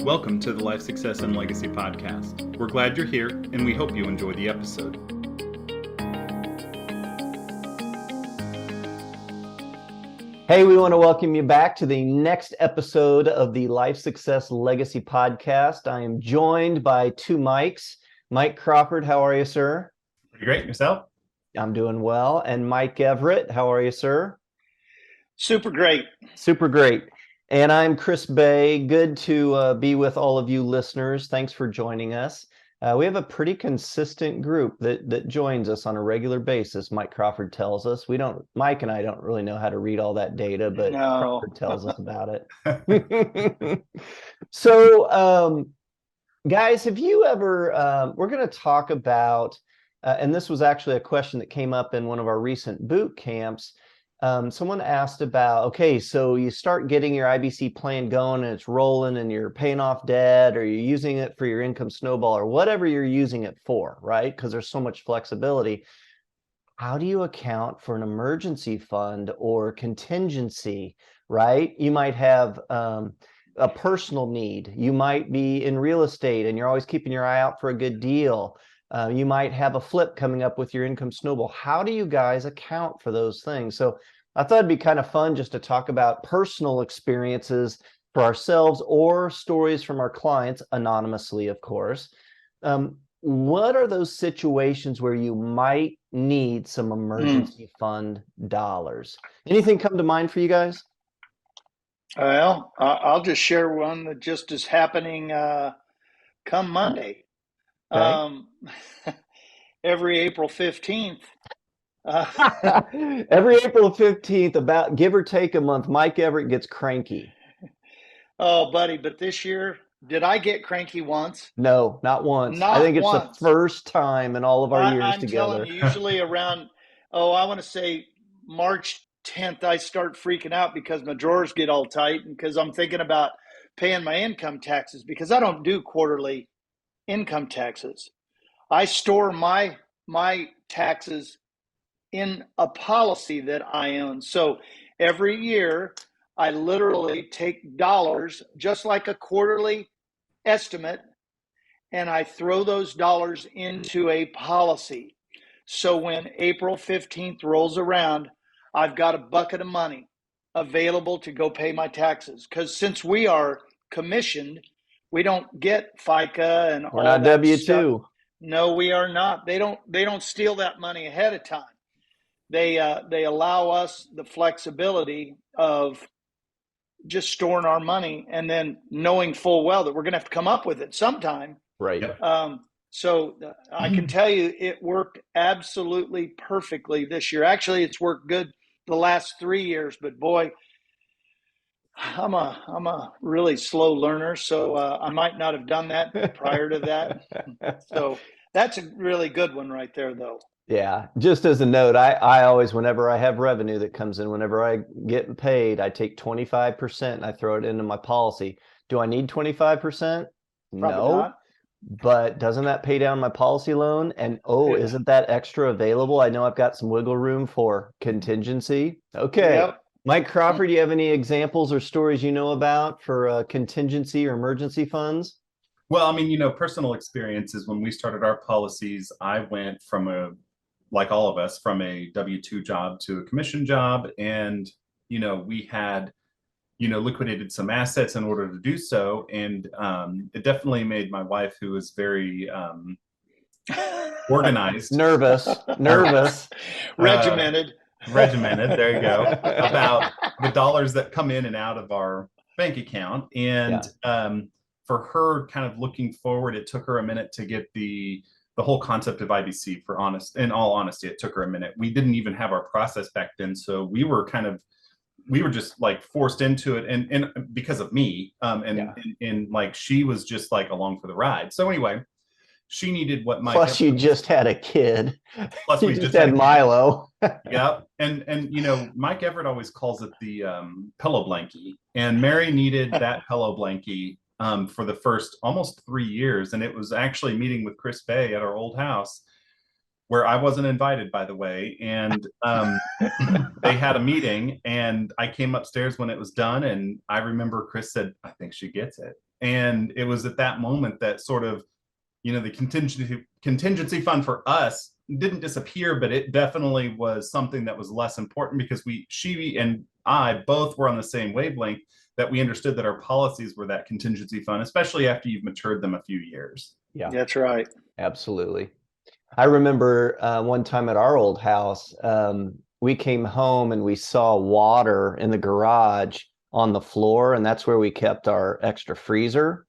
Welcome to the Life Success and Legacy Podcast. We're glad you're here, and we hope you enjoy the episode. Hey, we want to welcome you back to the next episode of the Life Success Legacy Podcast. I am joined by two Mikes. Mike Crawford, how are you, sir? Pretty great. Yourself? I'm doing well. And Mike Everett, how are you, sir? Super great. Super great. And I'm Chris Bay. Good to be with all of you listeners. Thanks for joining us. We have a pretty consistent group that joins us on a regular basis. Mike Crawford tells us. Mike and I don't really know how to read all that data, but No. Crawford tells us about it. So, guys, have you ever, we're going to talk about, and this was actually a question that came up in one of our recent boot camps. Someone asked about, okay, so you start getting your IBC plan going and it's rolling and you're paying off debt or you're using it for your income snowball or whatever you're using it for, right? Because there's so much flexibility. How do you account for an emergency fund or contingency, right? You might have a personal need. You might be in real estate and you're always keeping your eye out for a good deal. You might have a flip coming up with your income snowball. How do you guys account for those things? So I thought it'd be kind of fun just to talk about personal experiences for ourselves or stories from our clients, anonymously, of course. What are those situations where you might need some emergency fund dollars? Anything come to mind for you guys? Well, I'll just share one that just is happening come Monday. Okay. Every April 15th. Every April 15th, about give or take a month, Mike Everett gets cranky. Oh, buddy, but this year, did I get cranky once? No, not once. I Not think it's once. the first time in all of our years I'm together. telling you, usually around, I want to say March 10th, I start freaking out because my drawers get all tight and because I'm thinking about paying my income taxes because I don't do quarterly income taxes. I store my taxes in a policy that I own. So every year I literally take dollars, just like a quarterly estimate, and I throw those dollars into a policy. So when April 15th rolls around, I've got a bucket of money available to go pay my taxes. Because since we are commissioned, we don't get FICA and We're all not that W-2. stuff. No, we are not. They don't steal that money ahead of time. They allow us the flexibility of just storing our money and then knowing full well that we're going to have to come up with it sometime. Right. So I can tell you it worked absolutely perfectly this year. Actually, it's worked good the last 3 years, but boy, I'm a really slow learner, so I might not have done that prior to that. So that's a really good one right there, though. Yeah, just as a note, I always, whenever I have revenue that comes in, whenever I get paid, I take 25% and I throw it into my policy. Do I need 25%? Probably No. not. But doesn't that pay down my policy loan? And Yeah. isn't that extra available? I know I've got some wiggle room for contingency. Okay. Yep. Mike Crawford, do you have any examples or stories you know about for contingency or emergency funds? Well, I mean, personal experiences. When we started our policies, I went from like all of us, from a W-2 job to a commission job. And, we had, liquidated some assets in order to do so. And it definitely made my wife, who was very organized. Nervous. Regimented. There you go. About the dollars that come in and out of our bank account. And for her, kind of looking forward, it took her a minute to get the whole concept of IBC. In all honesty, it took her a minute. We didn't even have our process back then. So we were just like forced into it, and because of me, and like she was just like along for the ride. So anyway, she needed what Mike. Plus, you just had a kid. Plus, we just had Milo. Yeah, and Mike Everett always calls it the pillow blankie, and Mary needed that pillow blankie for the first almost 3 years, and it was actually meeting with Chris Bay at our old house, where I wasn't invited, by the way, and they had a meeting, and I came upstairs when it was done, and I remember Chris said, "I think she gets it," And it was at that moment that sort of, the contingency fund for us didn't disappear, but it definitely was something that was less important because she and I both were on the same wavelength, that we understood that our policies were that contingency fund, especially after you've matured them a few years. Yeah, that's right. Absolutely. I remember one time at our old house, we came home and we saw water in the garage on the floor, and that's where we kept our extra freezer.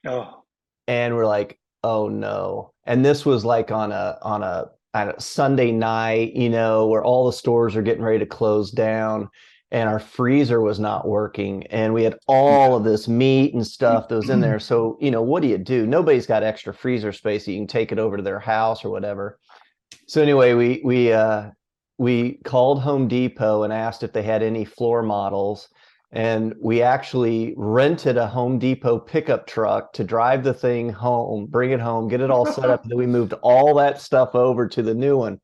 Oh, And we're like, oh no. And this was like on a Sunday night, where all the stores are getting ready to close down, and our freezer was not working, and we had all of this meat and stuff that was in there. So, what do? Nobody's got extra freezer space that you can take it over to their house or whatever. So anyway, we called Home Depot and asked if they had any floor models. And we actually rented a Home Depot pickup truck to drive the thing home, bring it home, get it all set up. And then we moved all that stuff over to the new one.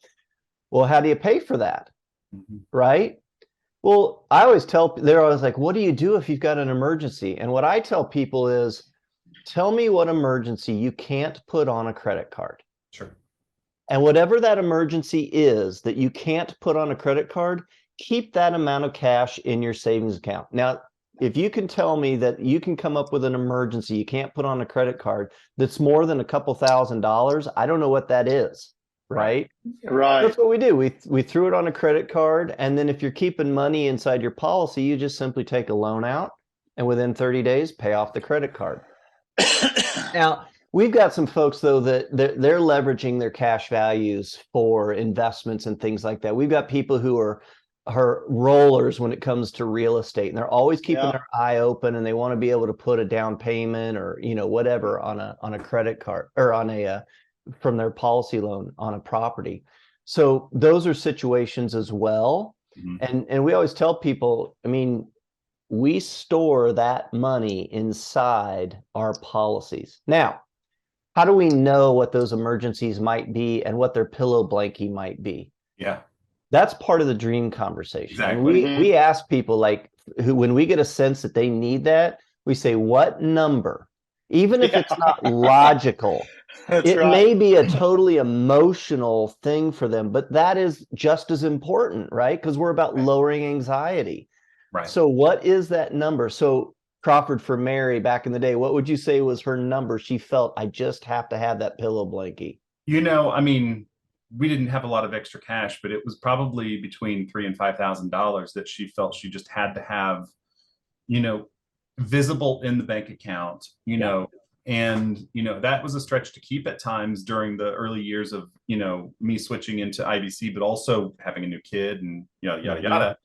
Well, how do you pay for that? Right? Well, I always tell, they're always like, what do you do if you've got an emergency? And what I tell people is, tell me what emergency you can't put on a credit card. Sure. And whatever that emergency is that you can't put on a credit card, keep that amount of cash in your savings account. Now, if you can tell me that you can come up with an emergency you can't put on a credit card that's more than a couple $1,000s, I don't know what that is, right? Right. That's what we do. We threw it on a credit card, and then if you're keeping money inside your policy, you just simply take a loan out, and within 30 days, pay off the credit card. Now, we've got some folks, though, that they're leveraging their cash values for investments and things like that. We've got people who are rollers when it comes to real estate, and they're always keeping their eye open, and they want to be able to put a down payment or whatever on a credit card or on a from their policy loan on a property. So those are situations as well. And we always tell people, I mean, we store that money inside our policies. Now, how do we know what those emergencies might be and what their pillow blankie might be? Yeah. That's part of the dream conversation. Exactly. And we ask people, like, when we get a sense that they need that, we say, what number? Even if it's not logical, it may be a totally emotional thing for them, but that is just as important, right? Because we're about lowering anxiety. Right. So what is that number? So Crawford, for Mary back in the day, what would you say was her number? She felt, I just have to have that pillow blankie. I mean, we didn't have a lot of extra cash, but it was probably between $3,000 and $5,000 that she felt she just had to have, visible in the bank account, and, that was a stretch to keep at times during the early years of, me switching into IBC, but also having a new kid and yada, yada.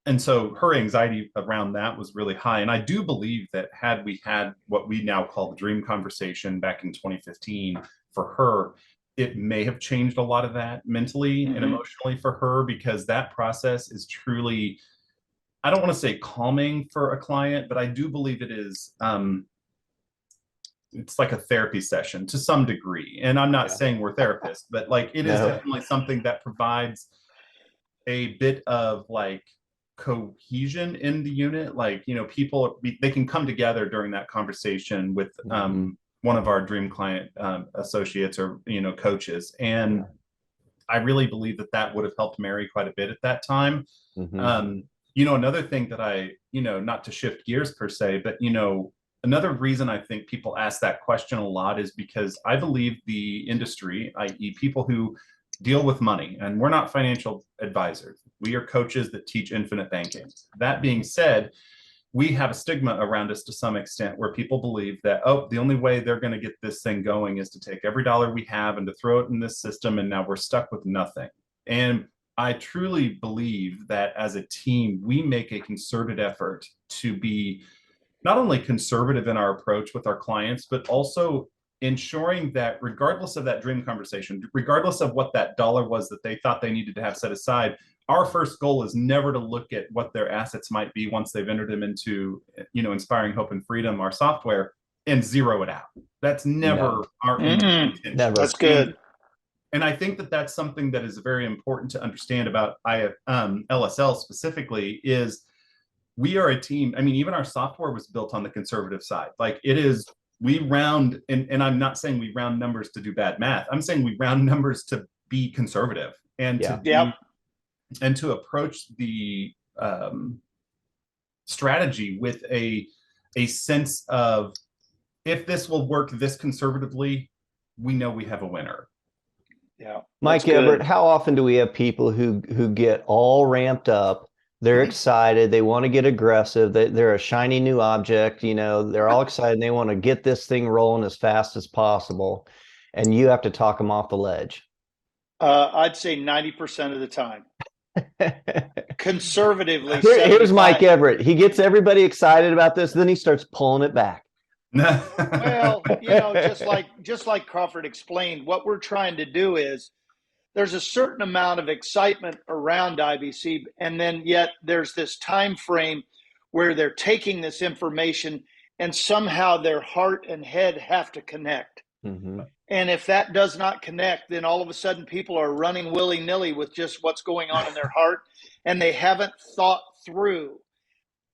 And so her anxiety around that was really high. And I do believe that had we had what we now call the dream conversation back in 2015 for her, it may have changed a lot of that mentally and emotionally for her, because that process is truly, I don't want to say calming for a client, but I do believe it is, it's like a therapy session to some degree. And I'm not saying we're therapists, but like it is definitely something that provides a bit of like cohesion in the unit. Like, people, they can come together during that conversation with one of our dream client associates or, coaches. And I really believe that would have helped Mary quite a bit at that time. Another thing that I, not to shift gears per se, but, another reason I think people ask that question a lot is because I believe the industry, i.e. people who deal with money, and we're not financial advisors. We are coaches that teach infinite banking. That being said, we have a stigma around us to some extent where people believe that, the only way they're going to get this thing going is to take every dollar we have and to throw it in this system, and now we're stuck with nothing. And I truly believe that as a team, we make a concerted effort to be not only conservative in our approach with our clients, but also ensuring that regardless of that dream conversation, regardless of what that dollar was that they thought they needed to have set aside, our first goal is never to look at what their assets might be once they've entered them into, Inspiring Hope and Freedom, our software, and zero it out. That's never our intention. Never. That's good. And I think that that's something that is very important to understand about LSL specifically is we are a team. I mean, even our software was built on the conservative side. Like it is, we round, and I'm not saying we round numbers to do bad math. I'm saying we round numbers to be conservative and to do, and to approach the strategy with a sense of, if this will work this conservatively, we know we have a winner. Yeah. Mike Everett, how often do we have people who get all ramped up? They're excited. They want to get aggressive. They're a shiny new object. You know, they're all excited. And they want to get this thing rolling as fast as possible. And you have to talk them off the ledge. I'd say 90% of the time. Conservatively. Here's Mike Everett. He gets everybody excited about this. Then he starts pulling it back. Well, you know, just like Crawford explained, what we're trying to do is there's a certain amount of excitement around IBC, and then yet there's this time frame where they're taking this information and somehow their heart and head have to connect. Mm-hmm. And if that does not connect, then all of a sudden people are running willy-nilly with just what's going on in their heart, and they haven't thought through.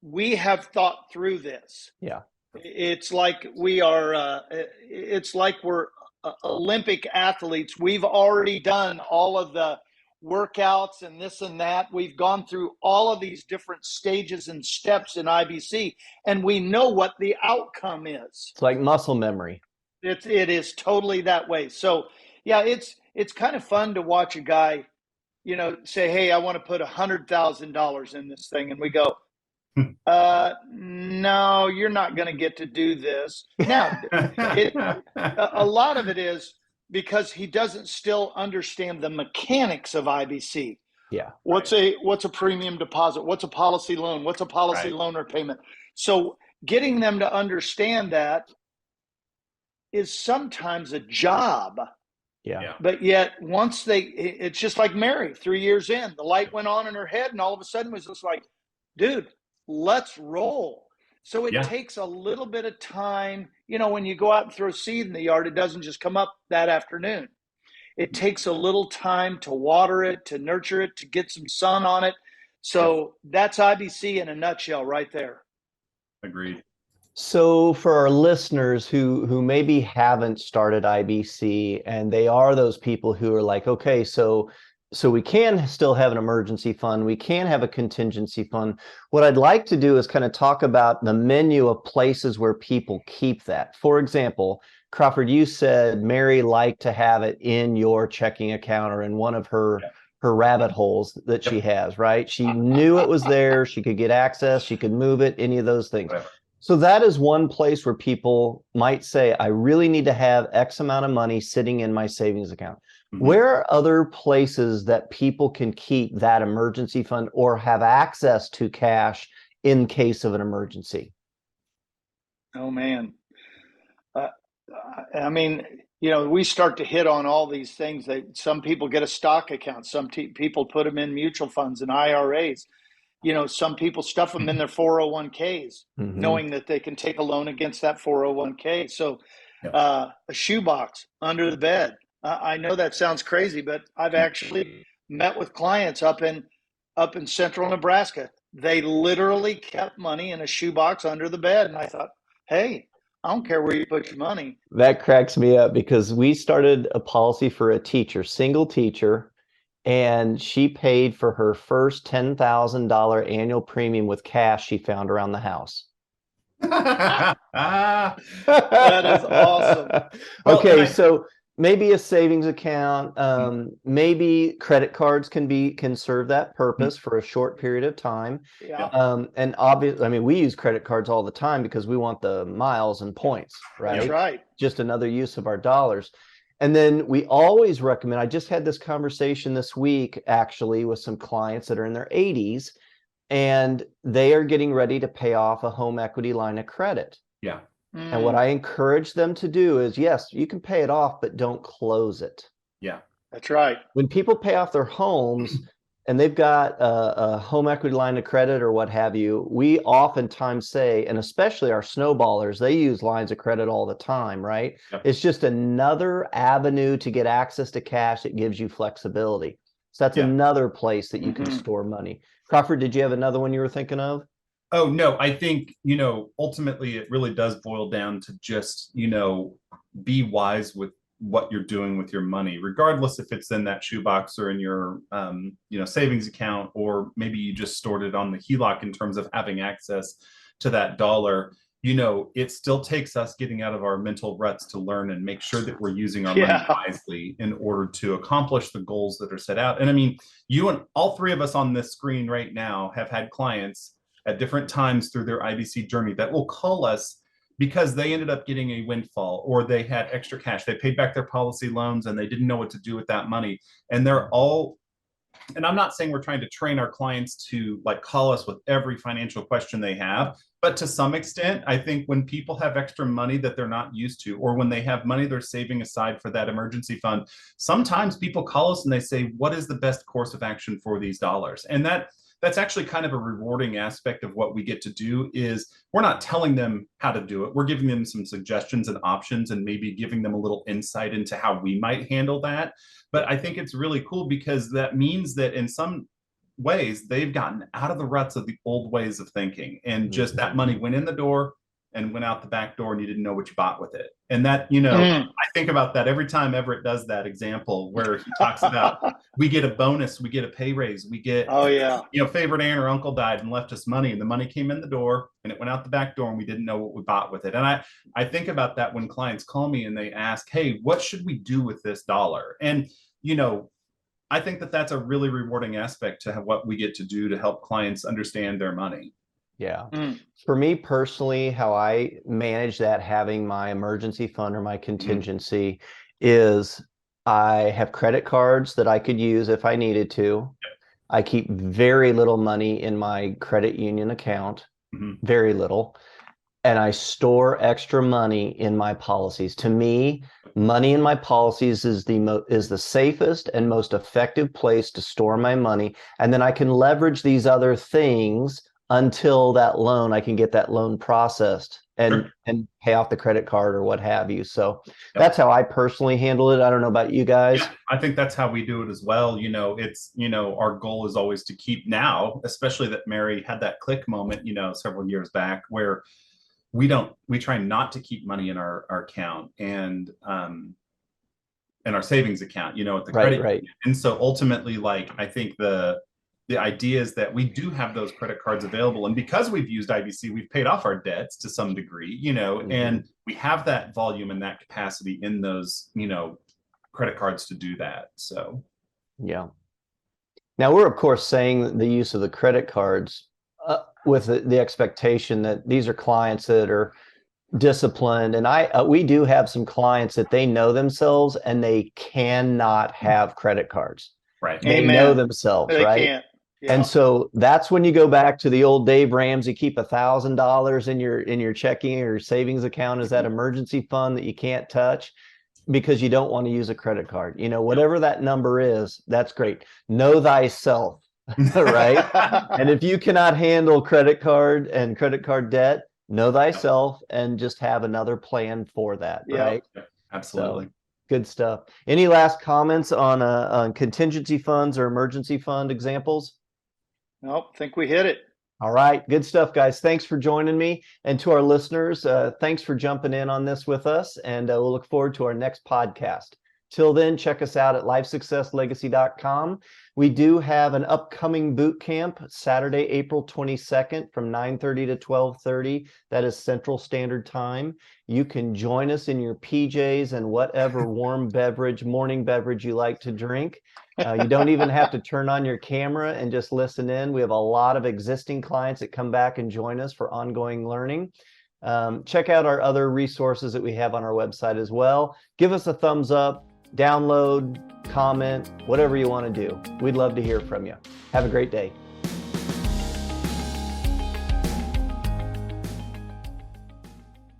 We have thought through this. Yeah. It's like we are, it's like we're Olympic athletes. We've already done all of the workouts and this and that. We've gone through all of these different stages and steps in IBC, and we know what the outcome is. It's like muscle memory. It is totally that way. So yeah, it's kind of fun to watch a guy, you know, say, hey, I want to put $100,000 in this thing. And we go, no, you're not going to get to do this. Now, a lot of it is because he doesn't still understand the mechanics of IBC. Yeah. What's a premium deposit? What's a policy loan? What's a policy loan repayment? So getting them to understand that is sometimes a job. Yeah. But yet once it's just like Mary, 3 years in, the light went on in her head, and all of a sudden it was just like, dude, let's roll. So it takes a little bit of time. You know, when you go out and throw seed in the yard, it doesn't just come up that afternoon. It takes a little time to water it, to nurture it, to get some sun on it. So that's IBC in a nutshell right there. Agreed. So for our listeners who maybe haven't started IBC, and they are those people who are like, okay, so we can still have an emergency fund, we can have a contingency fund. What I'd like to do is kind of talk about the menu of places where people keep that. For example, Crawford, you said Mary liked to have it in your checking account or in one of her rabbit holes that she has, right? She knew it was there, she could get access, she could move it, any of those things. Whatever. So that is one place where people might say, I really need to have X amount of money sitting in my savings account. Mm-hmm. Where are other places that people can keep that emergency fund or have access to cash in case of an emergency? Oh, man. I mean, you know, we start to hit on all these things that some people get a stock account. Some people put them in mutual funds and IRAs. You know, some people stuff them in their 401ks, knowing that they can take a loan against that 401k. So a shoebox under the bed. I know that sounds crazy, but I've actually met with clients up in central Nebraska. They literally kept money in a shoebox under the bed. And I thought, hey, I don't care where you put your money. That cracks me up because we started a policy for a teacher, single teacher, and she paid for her first $10,000 annual premium with cash she found around the house. That is awesome. Okay, so maybe a savings account, maybe credit cards can serve that purpose for a short period of time. Yeah. And obviously, I mean, we use credit cards all the time because we want the miles and points, right? That's right. Just another use of our dollars. And then we always recommend, I just had this conversation this week, actually, with some clients that are in their 80s, and they are getting ready to pay off a home equity line of credit. Yeah. And what I encourage them to do is, yes, you can pay it off, but don't close it. Yeah. That's right. When people pay off their homes and they've got a home equity line of credit or what have you, we oftentimes say, and especially our snowballers, they use lines of credit all the time, right? Yep. It's just another avenue to get access to cash that gives you flexibility. So that's another place that you can store money. Crawford, did you have another one you were thinking of? Oh, no, I think, ultimately it really does boil down to just, be wise with what you're doing with your money, regardless if it's in that shoebox or in your, savings account, or maybe you just stored it on the HELOC in terms of having access to that dollar. It still takes us getting out of our mental ruts to learn and make sure that we're using our money wisely in order to accomplish the goals that are set out. And I mean, you and all three of us on this screen right now have had clients at different times through their IBC journey that will call us because they ended up getting a windfall, or they had extra cash. They paid back their policy loans and they didn't know what to do with that money. And I'm not saying we're trying to train our clients to like call us with every financial question they have, but to some extent, I think when people have extra money that they're not used to, or when they have money they're saving aside for that emergency fund, sometimes people call us and they say, what is the best course of action for these dollars? And that's actually kind of a rewarding aspect of what we get to do. Is we're not telling them how to do it. We're giving them some suggestions and options, and maybe giving them a little insight into how we might handle that. But I think it's really cool because that means that in some ways they've gotten out of the ruts of the old ways of thinking, and just that money went in the door and went out the back door, and you didn't know what you bought with it. And that, I think about that every time Everett does that example where he talks about, we get a bonus, we get a pay raise, we get, favorite aunt or uncle died and left us money, and the money came in the door and it went out the back door, and we didn't know what we bought with it. And I think about that when clients call me and they ask, hey, what should we do with this dollar? And, I think that that's a really rewarding aspect to what we get to do to help clients understand their money. Yeah. For me personally, how I manage that, having my emergency fund or my contingency, is I have credit cards that I could use if I needed to. I keep very little money in my credit union account, very little. And I store extra money in my policies. To me, money in my policies is the safest and most effective place to store my money. And then I can leverage these other things until that loan, I can get that loan processed and pay off the credit card or what have you. So that's how I personally handle it. I don't know about you guys. Yeah, I think that's how we do it as well. It's, our goal is always to keep, now, especially that Mary had that click moment, several years back, where we try not to keep money in our account and in our savings account, at the credit. Right. And so ultimately, like, I think the idea is that we do have those credit cards available. And because we've used IBC, we've paid off our debts to some degree, and we have that volume and that capacity in those, credit cards to do that. So, yeah. Now, we're, of course, saying the use of the credit cards with the expectation that these are clients that are disciplined. And we do have some clients that they know themselves and they cannot have credit cards. Right. They know themselves, they right? Can't. Yeah. And so that's when you go back to the old Dave Ramsey, keep $1,000 in your checking or savings account as that emergency fund that you can't touch because you don't want to use a credit card. Whatever that number is, that's great. Know thyself, right? And if you cannot handle credit card and credit card debt, know thyself and just have another plan for that, right? Absolutely. So, good stuff. Any last comments on contingency funds or emergency fund examples? Nope, think we hit it. All right. Good stuff, guys. Thanks for joining me. And to our listeners, thanks for jumping in on this with us. And we'll look forward to our next podcast. Till then, check us out at lifesuccesslegacy.com. We do have an upcoming boot camp Saturday, April 22nd from 9:30 to 12:30. That is Central Standard Time. You can join us in your PJs and whatever warm morning beverage you like to drink. You don't even have to turn on your camera and just listen in. We have a lot of existing clients that come back and join us for ongoing learning. Check out our other resources that we have on our website as well. Give us a thumbs up, download, comment, whatever you want to do. We'd love to hear from you. Have a great day.